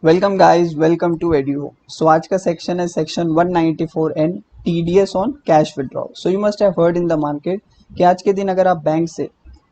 Welcome guys, welcome to एड्यू। So आज का सेक्शन है section 194 and TDS on cash withdrawal. So you must have heard in the market कि आज के दिन अगर आप बैंक से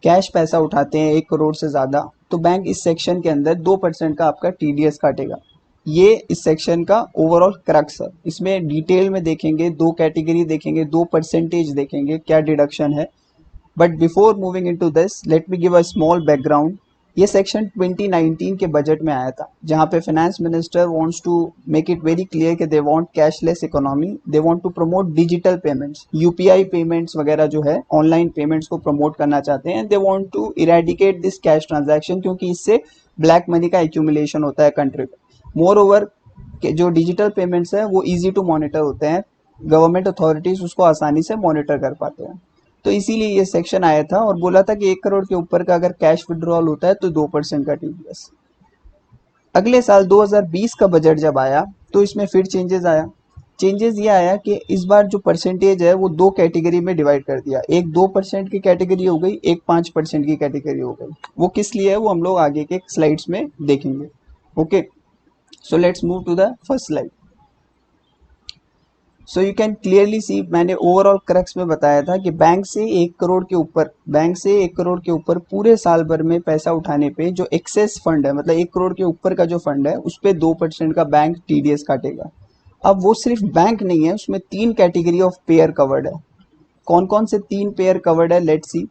कैश पैसा उठाते हैं 1 करोड़ से ज़्यादा, तो बैंक इस सेक्शन के अंदर 2% का आपका टीडीएस काटेगा। ये इस सेक्शन का ओवरऑल क्रक्स है। इसमें डिटेल में देखेंगे, दो कैटेगरी देखेंगे, 2% देखेंगे क्या डिडक्शन है। But before moving into this, let me give a small background. ये सेक्शन 2019 के बजट में आया था, जहां पे finance minister wants to make it very clear कि they want cashless economy, they want to promote digital payments, UPI payments वगैरह जो है ऑनलाइन पेमेंट्स को प्रमोट करना चाहते हैं। They want to eradicate this cash transaction, क्योंकि इससे ब्लैक मनी का एक्यूमुलेशन होता है कंट्री में। मोर ओवर जो डिजिटल पेमेंट्स है वो ईजी टू मॉनिटर होते हैं, गवर्नमेंट अथॉरिटीज उसको आसानी से मॉनिटर कर पाते हैं। तो इसीलिए ये सेक्शन आया था और बोला था कि 1 करोड़ के ऊपर का अगर कैश विड्रॉल होता है तो 2% का टीडीएस। अगले साल 2020 का बजट जब आया तो इसमें फिर चेंजेस आया। चेंजेस ये आया कि इस बार जो परसेंटेज है वो दो कैटेगरी में डिवाइड कर दिया। एक 2% की कैटेगरी हो गई, एक 5% की कैटेगरी हो गई। वो किस लिए है वो हम लोग आगे के स्लाइड्स में देखेंगे। Okay, so let's move to the first slide. So you can clearly see, मैंने ओवरऑल क्रक्स में बताया था कि बैंक से 1 करोड़ के ऊपर पूरे साल भर में पैसा उठाने पे जो एक्सेस फंड है, मतलब 1 करोड़ के ऊपर का जो फंड है उस पे 2% का बैंक टीडीएस काटेगा। अब वो सिर्फ बैंक नहीं है, उसमें 3 कैटेगरी ऑफ पेयर कवर्ड है। कौन कौन से 3 पेयर कवर्ड है, लेट्स सी।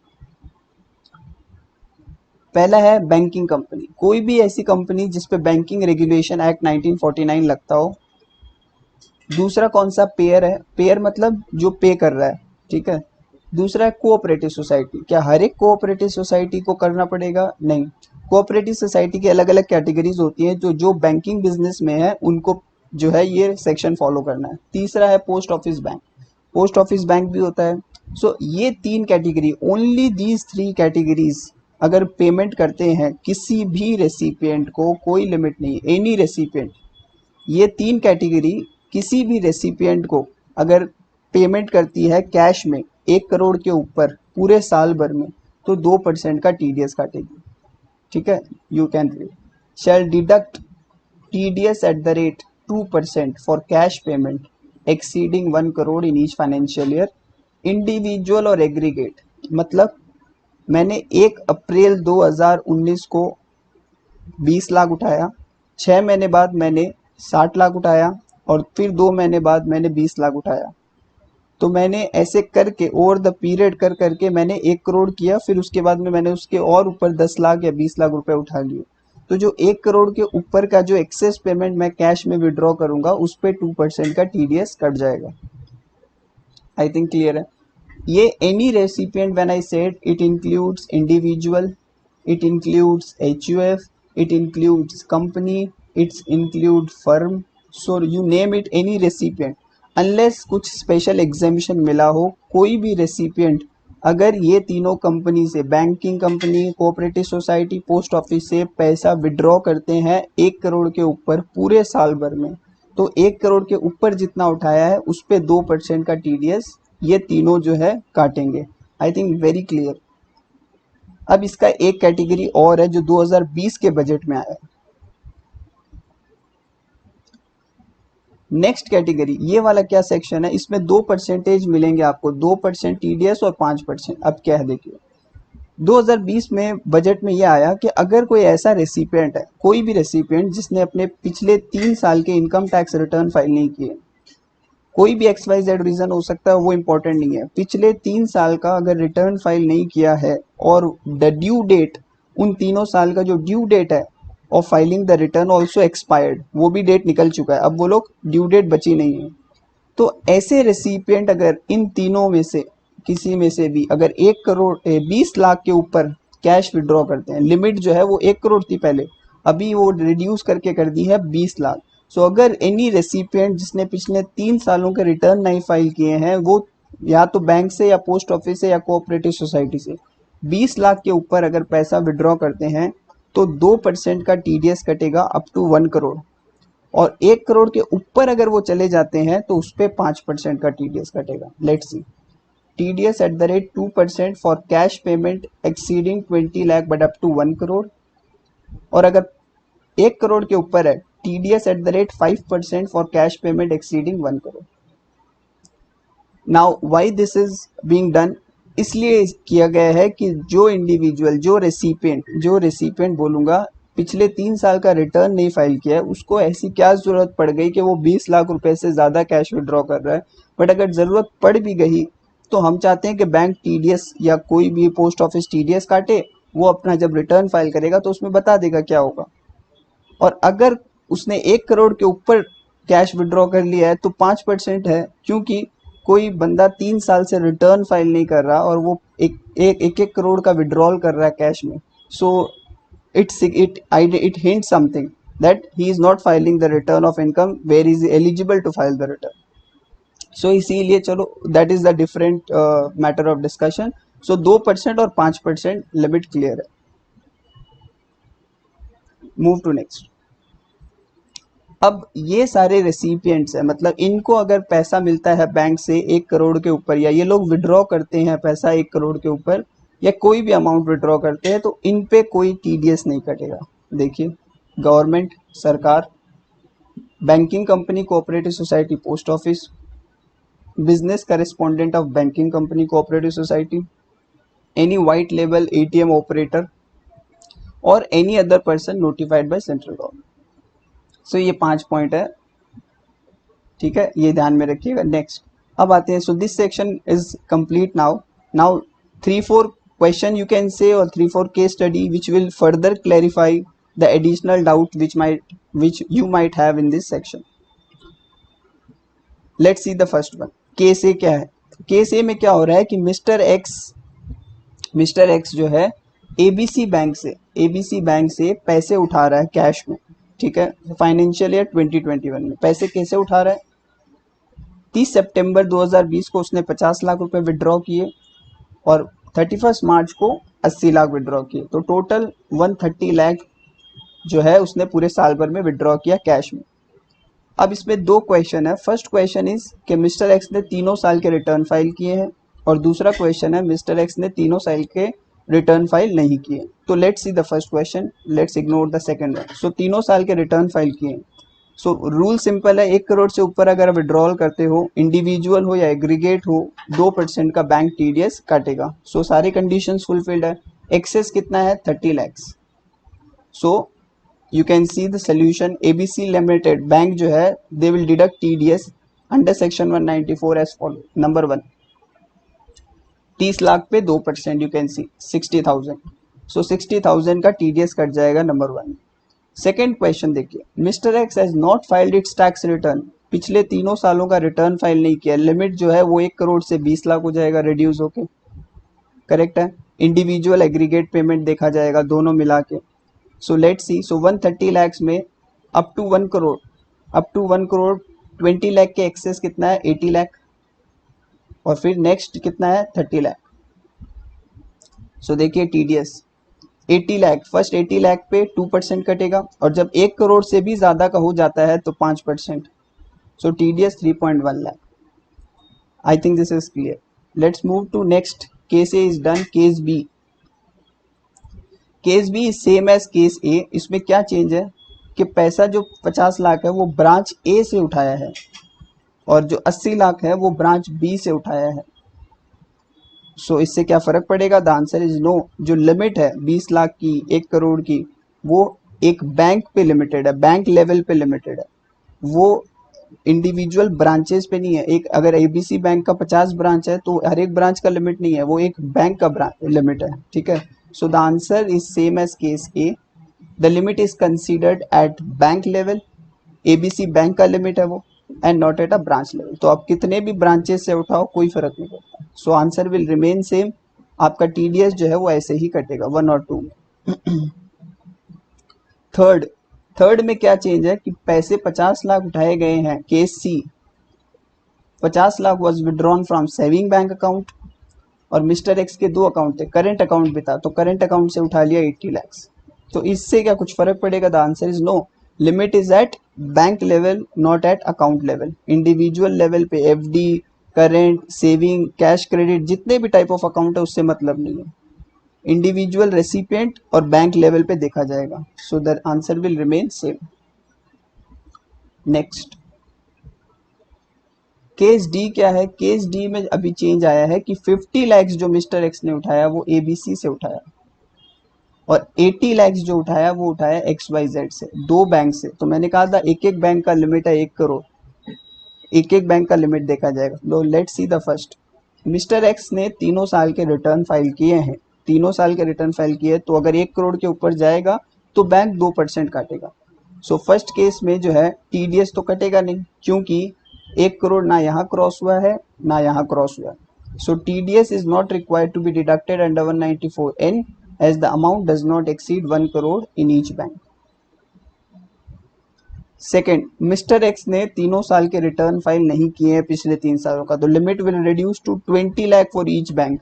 पहला है बैंकिंग कंपनी, कोई भी ऐसी कंपनी जिसपे बैंकिंग रेगुलेशन एक्ट 1949 लगता हो। दूसरा कौन सा पेयर है, पेयर मतलब जो पे कर रहा है, ठीक है। दूसरा है कोऑपरेटिव सोसाइटी। क्या हर एक कोऑपरेटिव सोसाइटी को करना पड़ेगा? नहीं, कोऑपरेटिव सोसाइटी की अलग अलग कैटेगरीज होती हैं, जो बैंकिंग बिजनेस में है उनको जो है ये सेक्शन फॉलो करना है। तीसरा है post office bank, post office bank भी होता है। सो ये 3 कैटेगरी, ओनली दीज 3 कैटेगरीज अगर पेमेंट करते हैं किसी भी रेसिपिएंट को, कोई लिमिट नहीं, एनी रेसिपिएंट, ये 3 कैटेगरी किसी भी रेसिपिएंट को अगर पेमेंट करती है कैश में 1 करोड़ के ऊपर पूरे साल भर में, तो 2% का टीडीएस काटेगी। ठीक है, you can read, shall deduct TDS at the rate 2% for cash payment exceeding 1 crore in each financial year, individual और एग्रीगेट। मतलब मैंने 1 अप्रैल 2019 को 20 लाख उठाया, 6 महीने बाद मैंने 60 लाख उठाया और फिर 2 महीने बाद मैंने 20 लाख उठाया। तो मैंने ऐसे करके ओवर द पीरियड कर करके मैंने 1 करोड़ किया, फिर उसके बाद में मैंने उसके और ऊपर 10 लाख या 20 लाख रुपए उठा लिए। तो जो 1 करोड़ के ऊपर का जो एक्सेस पेमेंट मैं कैश में विड्रॉ करूंगा उस पे 2% का टीडीएस कट जाएगा। आई थिंक क्लियर है। ये any recipient, when I said it includes individual, it includes HUF, it includes company, it include firm, so you name it, any recipient, unless कुछ special एग्जामिशन मिला हो, कोई भी रेसिपिएंट अगर ये तीनों कंपनी से, banking company, cooperative society, post office से पैसा विड्रॉ करते हैं 1 करोड़ के ऊपर पूरे साल भर में, तो 1 करोड़ के ऊपर जितना उठाया है उस पे 2% का टीडीएस ये तीनों जो है काटेंगे। I think very clear. अब इसका एक कैटेगरी और है जो 2020 के बजट में आया है। नेक्स्ट कैटेगरी, ये वाला क्या सेक्शन है, इसमें 2% मिलेंगे आपको, 2% टीडीएस और 5%। अब क्या है देखिए, 2020 में बजट में ये आया कि अगर कोई ऐसा रेसिपिएंट है, कोई भी रेसिपिएंट जिसने अपने पिछले 3 साल के इनकम टैक्स रिटर्न फाइल नहीं किए, कोई भी XYZ रीजन हो सकता है, वो इंपॉर्टेंट नहीं है, पिछले 3 साल का अगर रिटर्न फाइल नहीं किया है और द ड्यू डेट, उन तीनों साल का जो ड्यू डेट है of filing the return also expired, वो भी डेट निकल चुका है, अब वो लोग ड्यू डेट बची नहीं है, तो ऐसे रेसिपिएंट अगर इन तीनों में से किसी में से भी अगर 20 लाख के ऊपर कैश विड्रॉ करते हैं, लिमिट जो है वो 1 करोड़ थी पहले, अभी वो रिड्यूस करके कर दी है 20 लाख। सो अगर एनी रेसिपिएंट जिसने पिछले 3 सालों के रिटर्न नहीं फाइल किए हैं, वो या तो बैंक से या पोस्ट ऑफिस से या कोऑपरेटिव सोसाइटी से 20 लाख के ऊपर अगर पैसा विड्रॉ करते हैं तो 2% का टीडीएस कटेगा अप टू 1 करोड़, और 1 करोड़ के ऊपर अगर वो चले जाते हैं तो उस पर 5% का टीडीएस कटेगा। Let's see, TDS at the rate 2% for cash payment exceeding 20 lakh but up to 1 crore, और अगर 1 करोड़ के ऊपर है TDS at the rate 5% for cash payment exceeding 1 crore. Now why this is being done, इसलिए किया गया है कि जो इंडिविजुअल, जो रेसिपिएंट बोलूंगा, पिछले 3 साल का रिटर्न नहीं फाइल किया है, उसको ऐसी क्या जरूरत पड़ गई कि वो 20 लाख रुपए से ज्यादा कैश विड्रॉ कर रहा है। बट अगर जरूरत पड़ भी गई तो हम चाहते हैं कि बैंक TDS या कोई भी पोस्ट ऑफिस TDS काटे, वो अपना जब रिटर्न फाइल करेगा तो उसमें बता देगा क्या होगा। और अगर उसने 1 करोड़ के ऊपर कैश विड्रॉ कर लिया है तो 5% है, क्योंकि कोई बंदा 3 साल से रिटर्न फाइल नहीं कर रहा और वो एक करोड़ का विड्रॉल कर रहा है कैश में। सो it hints something that he is not filing the return of income where he is eligible to file the return. So इसीलिए चलो that is the different matter of discussion. So 2% और 5% limit clear है। Move to next. अब ये सारे recipients हैं, मतलब इनको अगर पैसा मिलता है बैंक से 1 करोड़ के ऊपर, या ये लोग विड्रॉ करते हैं पैसा 1 करोड़ के ऊपर, या कोई भी अमाउंट विड्रॉ करते हैं, तो इन पे कोई TDS नहीं कटेगा। देखिए, गवर्नमेंट, सरकार, banking company, cooperative society, post office, business correspondent of banking company, cooperative society, any white label ATM operator और any other person notified by central government. So ये 5 पॉइंट है, ठीक है, ये ध्यान में रखिएगा। नेक्स्ट अब आते हैं। So this section is complete now 3-4 question you can say और 3-4 case study which will further clarify the additional doubt which you might have in this section. Let's see the first one. Case A क्या है? Case ए में क्या हो रहा है कि mister x जो है ABC बैंक से पैसे उठा रहा है कैश में, ठीक है, फाइनेंशियल ईयर 2021 में। पैसे कैसे उठा रहा है? 30 सितंबर 2020 को उसने 50 लाख रुपए विड्रॉ किए और 31 मार्च को 80 लाख विड्रॉ किए, तो टोटल 130 लाख जो है उसने पूरे साल भर में विड्रॉ किया कैश में। अब इसमें 2 क्वेश्चन है। फर्स्ट क्वेश्चन इज कि मिस्टर एक्स ने 3 साल के रिटर्न फाइल किए हैं, और दूसरा क्वेश्चन है मिस्टर एक्स ने 3 साल के रिटर्न फाइल नहीं किए। तो let's see the first question, let's ignore the second one. So 3 साल के रिटर्न फाइल किए। सो रूल सिंपल है, 1 करोड़ से ऊपर अगर विड्रॉल करते हो, इंडिविजुअल हो या एग्रीगेट हो, 2% का बैंक TDS काटेगा। सो सारी कंडीशंस फुलफिल्ड है। एक्सेस कितना है? 30 lakhs। So you can see the solution। ABC Limited bank जो है they will deduct TDS under section 194 as follow। Number 1, 30 lakh पे 2% you can see 60,000। सो 60,000 का TDS कट जाएगा नंबर 1। सेकेंड क्वेश्चन देखिए, mister x has not filed it's tax return. पिछले 3 सालों का return file नहीं किया। लिमिट जो है वो 1 करोड़ से 20 लाख हो जाएगा रिड्यूस होके, करेक्ट है। इंडिविजुअल एग्रीगेट पेमेंट देखा जाएगा दोनों मिला के। So let's see, so 130 lakhs में अप टू 1 करोड़ 20 लाख के एक्सेस कितना है? 80 लाख, और फिर नेक्स्ट कितना है? 30 लाख। सो देखिए TDS 80 लाख, फर्स्ट 80 लाख पे 2% कटेगा, और जब 1 करोड़ से भी ज्यादा का हो जाता है तो 5%। So TDS 3.1 lakh. I think this is clear. Let's move to next. Case A is done. Case B same as case A. इसमें क्या चेंज है कि पैसा जो 50 लाख है वो ब्रांच ए से उठाया है, और जो 80 लाख है वो ब्रांच बी से उठाया है। सो इससे क्या फर्क पड़ेगा? The answer is no. जो लिमिट है 20 लाख की, 1 करोड़ की, वो एक बैंक पे लिमिटेड है, बैंक लेवल पे लिमिटेड है, वो इंडिविजुअल ब्रांचेस पे नहीं है। एक अगर ABC बैंक का 50 ब्रांच है तो हर एक ब्रांच का लिमिट नहीं है, वो एक बैंक का लिमिट है, ठीक है। So the answer is same as case A. The limit is considered at bank level. ABC bank का लिमिट है वो, and not at a branch level. तो आप कितने भी ब्रांचेस से उठाओ कोई फर्क नहीं पड़ता। So answer will remain same. आपका TDS जो है वो ऐसे ही कटेगा 1 और 2 में। थर्ड में क्या चेंज है कि पैसे 50 लाख उठाए गए हैं। Case C, 50 lakh was withdrawn from saving bank account, और मिस्टर एक्स के 2 अकाउंट थे, करंट अकाउंट भी था, तो करंट अकाउंट से उठा लिया 80 lakhs। तो इससे क्या कुछ फर्क पड़ेगा? The answer is no. Limit is at bank level, not at account level. Individual level पे FD, current, saving, cash, credit, जितने भी टाइप ऑफ अकाउंट है उससे मतलब नहीं है। इंडिविजुअल, रेसिपिएंट और बैंक लेवल पे देखा जाएगा। सो the answer will remain same. Next case D क्या है? केस डी में अभी चेंज आया है कि 50 लैक्स जो मिस्टर एक्स ने उठाया वो एबीसी से उठाया, और 80 लैक्स जो उठाया वो उठाया एक्स वाई जेड से, दो बैंक से। तो मैंने कहा था एक एक बैंक का लिमिट है 1 करोड़, एक एक बैंक का लिमिट देखा जाएगा। लो let's see the first. Mister X ने तीनों साल के रिटर्न फाइल किए हैं, तीनों साल के रिटर्न फाइल किए, तो अगर 1 करोड़ के ऊपर जाएगा तो बैंक 2% काटेगा। सो फर्स्ट केस में जो है टीडीएस तो कटेगा नहीं, क्योंकि 1 करोड़ ना यहाँ क्रॉस हुआ है ना यहाँ क्रॉस हुआ है। So TDS is not required to be deducted under 194N as the amount does not exceed 1 crore in each bank. Second, mister X ने तीनों साल के रिटर्न फाइल नहीं किए हैं पिछले 3 सालों का, तो limit will reduce to 20 lakh for each bank.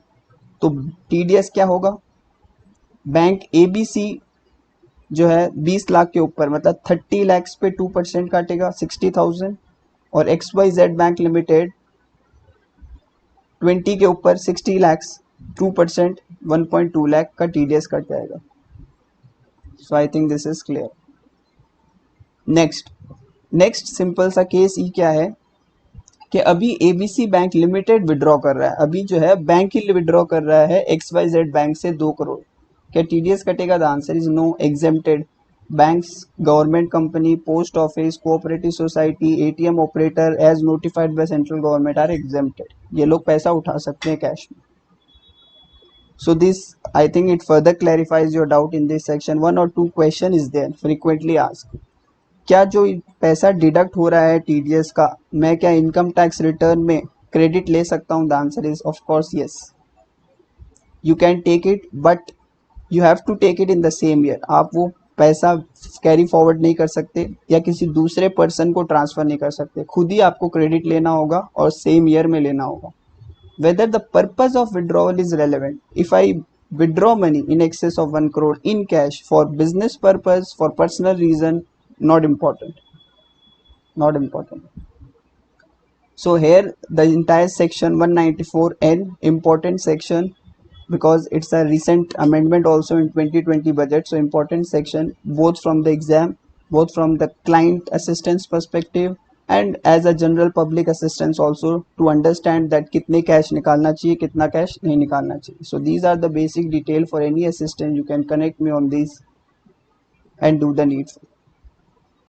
तो टीडीएस क्या होगा? बैंक एबीसी जो है 20 लाख के ऊपर मतलब 30 लैक्स पे 2% काटेगा 60,000, और X Y Z bank limited 20 के ऊपर 60 लैक्स 2% 1.2 लाख का टीडीएस कट जाएगा। So I think this is clear. Next simple सा केस ई क्या है कि अभी एबीसी बैंक लिमिटेड विड्रॉ कर रहा है, अभी जो है बैंक ही विड्रॉ कर रहा है एक्स वाई जेड बैंक से 2 करोड़। क्या टीडीएस कटेगा? The answer is no, exempted. Banks, government company, post office, cooperative society, ATM operator as notified by central government are exempted. ये लोग पैसा उठा सकते हैं कैश में। So this, I think it further clarifies your doubt in this section. 1 or 2 question is there frequently asked. क्या जो पैसा डिडक्ट हो रहा है टीडीएस का, मैं क्या इनकम टैक्स रिटर्न में क्रेडिट ले सकता हूँ? The answer is of course yes, you can take it, but you have to take it in the same year. आप वो पैसा कैरी फॉरवर्ड नहीं कर सकते या किसी दूसरे पर्सन को ट्रांसफर नहीं कर सकते, खुद ही आपको क्रेडिट लेना होगा और सेम ईयर में लेना होगा। Whether the purpose of withdrawal is relevant. If I withdraw money in excess of 1 crore in cash for business purpose, for personal reason, not important. Not important. So here the entire section 194N, important section because it's a recent amendment also in 2020 budget. So important section both from the exam, both from the client assistance perspective and as a general public assistance also to understand that कितने cash निकालना चाहिए, कितना cash नहीं निकालना चाहिए. So these are the basic detail for any assistant. You can connect me on these and do the needful.